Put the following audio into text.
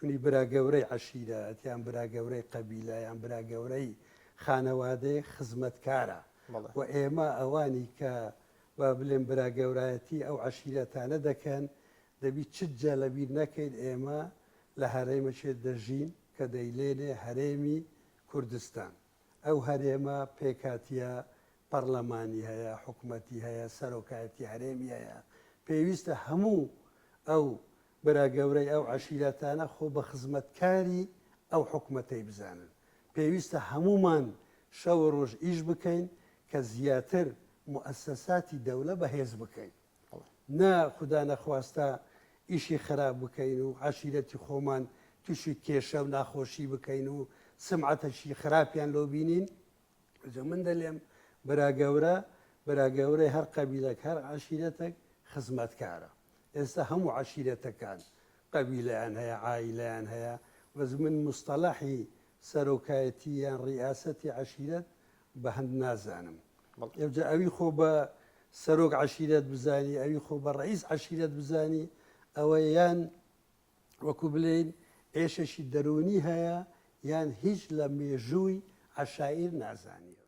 چونی برا گەورەی عەشیرەت یان برا گەورەی قەبیلە یان برا گەورەی خانەوادەی خزمەتکارە و ئێمە ئەوانی کە با بڵێن برا گەورایەتی ئەو عەشیرەتانە دەکەن دەبی چت جا لەبیر نەکەین ئێمە لە هەرێمەشێت دەژین کە دەیلێنێ هەرێمی کوردستان. ئەو هەرێمە پێکاتیە پەرلەمانی هەیە، حکومەتی هەیە، سەرۆکایەتی هەرێمی هەیە. پێویستە هەموو ئەو برا گەورەی ئەو عەشیرەتانە خۆ بە خزمەتکاری ئەو حکومەتەی بزانن. پێویستە هەمومان شەو ڕۆژ ئیش بکەین کە زیاتر مؤسساتی دەوڵە بەهێز بکەین. نا خوددا نەخواستە ئیشی خراپ بکەین و عەشیرەتی خۆمان تووشی کێشە و ناخۆشی بکەین و سمعەتەشی خراپیان لۆ بینین. من دەڵێم برا گەورەی هەر قەبیلەک هەر عەشیرەتێک خزمەتکارە. ئێستا هەموو عەشیرەتەکان قەبیلەیان هەیە، عائیلەیان هەیە، وەز من مستەلاحی سەرۆکایەتی یان ڕیاسەتی عەشیرەت بە هەند نازانم. ئێوجا ئەوی خۆ بە سەرۆک عەشیرەت بزانی، ئەوی خۆ بە ڕئیس عەشیرەت بزانی، ئەوە یان وەکو بڵێن ئێشەشی دەرونی هەیە یان هیچ لە مێژووی عەشائیر نازانیە.